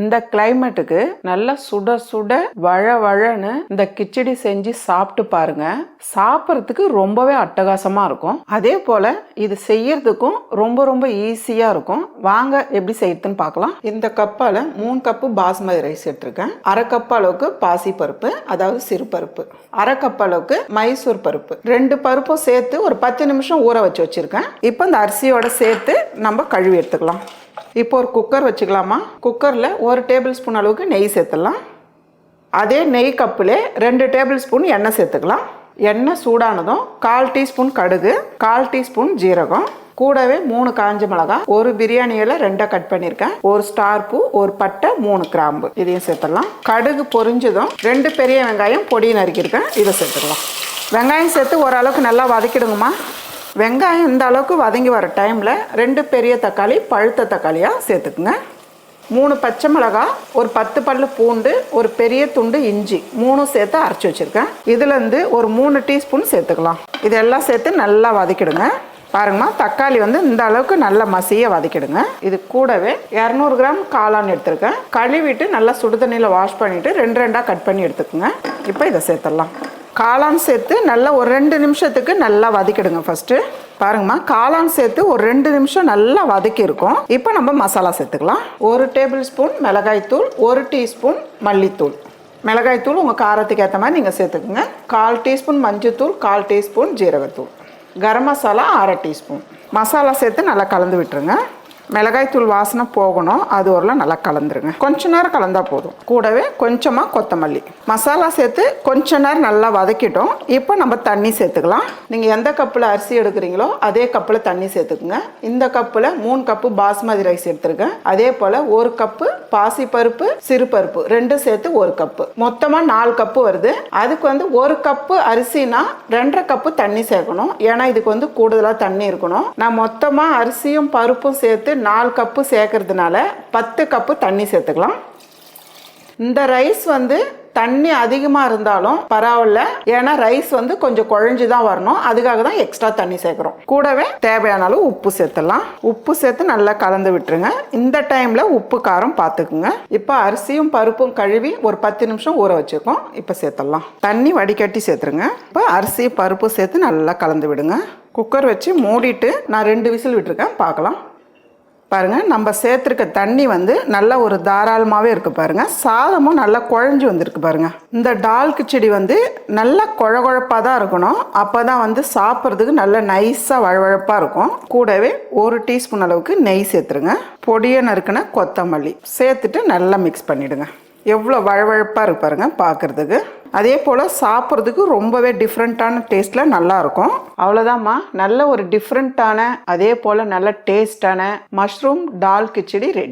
இந்த கிளைமேட்டுக்கு நல்லா சுட சுட வழன்னு இந்த கிச்சடி செஞ்சு சாப்பிட்டு பாருங்க. சாப்பிட்றதுக்கு ரொம்பவே அட்டகாசமா இருக்கும். அதே போல இது செய்யறதுக்கும் ரொம்ப ரொம்ப ஈஸியா இருக்கும். வாங்க எப்படி செய்யறதுன்னு பார்க்கலாம். இந்த கப்பால 3 கப்பு பாஸ்மதி ரைஸ் எடுத்திருக்கேன். 1/2 கப் அளவுக்கு பாசி பருப்பு, அதாவது சிறு பருப்பு, 1/2 கப் அளவுக்கு மைசூர் பருப்பு, 2 பருப்பும் சேர்த்து ஒரு 10 நிமிஷம் ஊற வச்சிருக்கேன். இப்போ இந்த அரிசியோட சேர்த்து நம்ம கழுவி எடுத்துக்கலாம். இப்போ ஒரு குக்கர் வச்சுக்கலாமா. குக்கரில் 1 டேபிள் ஸ்பூன் அளவுக்கு நெய் சேர்த்துடலாம். அதே நெய் கப்பில் 2 டேபிள் ஸ்பூன் எண்ணெய் சேர்த்துக்கலாம். எண்ணெய் சூடானதும் 1/4 டீஸ்பூன் கடுகு, 1/4 டீஸ்பூன் ஜீரகம், கூடவே 3 காஞ்ச மிளகாய், ஒரு பிரியாணி இலை 2 கட் பண்ணியிருக்கேன், ஒரு ஸ்டார் பூ, ஒரு பட்டை, 3 கிராம்பு, இதையும் சேர்த்துடலாம். கடுகு பொரிஞ்சதும் 2 பெரிய வெங்காயம் பொடி நறுக்கியிருக்கேன், இதை சேர்த்துடலாம். வெங்காயம் சேர்த்து ஓரளவுக்கு நல்லா வதக்கிடுங்கம்மா. வெங்காயம் இந்த அளவுக்கு வதங்கி வர டைமில் 2 பெரிய தக்காளி பழுத்த தக்காளியாக சேர்த்துக்குங்க. 3 பச்சை மிளகாய், ஒரு 10 பல்லு பூண்டு, ஒரு பெரிய துண்டு இஞ்சி, 3 சேர்த்து அரைச்சி வச்சுருக்கேன். இதுலேருந்து ஒரு 3 டீஸ்பூன் சேர்த்துக்கலாம். இதெல்லாம் சேர்த்து நல்லா வதக்கிடுங்க. பாருங்கம்மா, தக்காளி இந்த அளவுக்கு நல்லா மசிய வதக்கிடுங்க. இது கூடவே 200 கிராம் காளான் எடுத்துருக்கேன். கழுவிட்டு நல்லா சுடு தண்ணியில் வாஷ் பண்ணிவிட்டு 2 கட் பண்ணி எடுத்துக்கோங்க. இப்போ இதை சேர்த்துடலாம். காளான் சேர்த்து நல்லா ஒரு 2 நிமிஷத்துக்கு நல்லா வதக்கிடுங்க. ஃபஸ்ட்டு பாருங்கம்மா, காளான் சேர்த்து ஒரு 2 நிமிஷம் நல்லா வதக்கியிருக்கோம். இப்போ நம்ம மசாலா சேர்த்துக்கலாம். 1 டேபிள் ஸ்பூன் மிளகாய்த்தூள், 1 டீஸ்பூன் மல்லித்தூள். மிளகாய்த்தூள் உங்கள் காரத்துக்கு ஏற்ற மாதிரி நீங்கள் சேர்த்துக்குங்க. 1/4 டீஸ்பூன் மஞ்சத்தூள், 1/4 டீஸ்பூன் ஜீரகத்தூள், கரம் மசாலா 1/2 டீஸ்பூன். மசாலா சேர்த்து நல்லா கலந்து விட்டுருங்க. மிளகாய்த்தூள் வாசனை போகணும், அது ஒரு நல்லா கலந்துருங்க. கொஞ்ச நேரம் கலந்தால் போதும். கூடவே கொஞ்சமாக கொத்தமல்லி. மசாலா சேர்த்து கொஞ்ச நேரம் நல்லா வதக்கிட்டோம். இப்போ நம்ம தண்ணி சேர்த்துக்கலாம். நீங்கள் எந்த கப்பில் அரிசி எடுக்கிறீங்களோ அதே கப்பில் தண்ணி சேர்த்துக்குங்க. இந்த கப்பில் 3 கப்பு பாஸ்மதி ரைஸ் எடுத்துருக்கேன். அதே போல் 1 கப்பு பாசி பருப்பு, சிறு பருப்பு 2 சேர்த்து 1 கப்பு, மொத்தமாக 4 கப்பு வருது. அதுக்கு 1 கப்பு அரிசினா 2.5 கப்பு தண்ணி சேர்க்கணும். ஏன்னா இதுக்கு கூடுதலாக தண்ணி இருக்கணும். நான் மொத்தமாக அரிசியும் பருப்பும் சேர்த்து 4 கப்பு சேர்க்கறதுனால 10 கப்பு தண்ணி சேர்த்துக்கலாம். இந்த ரைஸ் தண்ணி அதிகமாக இருந்தாலும் பரவாயில்ல, ஏன்னா ரைஸ் கொஞ்சம் குழஞ்சி தான் வரணும். அதுக்காக தான் எக்ஸ்ட்ரா தண்ணி சேர்க்குறோம். கூடவே தேவையான அளவு உப்பு சேர்த்துடலாம். உப்பு சேர்த்து நல்லா கலந்து விட்டுருங்க. இந்த டைமில் உப்பு காரம் பார்த்துக்குங்க. இப்போ அரிசியும் பருப்பும் கழுவி ஒரு 10 நிமிஷம் ஊற வச்சுருக்கோம். இப்போ சேர்த்துடலாம். தண்ணி வடிகட்டி சேர்த்துருங்க. இப்போ அரிசி பருப்பு சேர்த்து நல்லா கலந்து விடுங்க. குக்கர் வச்சு மூடிட்டு நான் 2 விசில் விட்டுருக்கேன். பார்க்கலாம். பாருங்கள், நம்ம சேர்த்துருக்க தண்ணி நல்லா ஒரு தாராளமாகவே இருக்குது. பாருங்கள், சாதமும் நல்லா குழஞ்சி வந்திருக்கு. பாருங்கள், இந்த டால் கிச்சடி நல்லா குழகுழப்பாக தான் இருக்கணும். அப்போ தான் சாப்பிட்றதுக்கு நல்லா நைஸாக வழவழப்பாக இருக்கும். கூடவே 1 டீஸ்பூன் அளவுக்கு நெய் சேர்த்துருங்க. பொடியை நறுக்கின கொத்தமல்லி சேர்த்துட்டு நல்லா மிக்ஸ் பண்ணிவிடுங்க. எவ்வளோ வழவழப்பாக இருக்கு பாருங்க பார்க்குறதுக்கு. அதே போல் சாப்பிட்றதுக்கு ரொம்பவே டிஃப்ரெண்ட்டான டேஸ்ட்டில் நல்லாயிருக்கும். அவ்வளோதாம்மா, நல்ல ஒரு டிஃப்ரெண்ட்டான அதே போல் நல்ல டேஸ்டான மஷ்ரூம் டால் கிச்சடி ரெடி.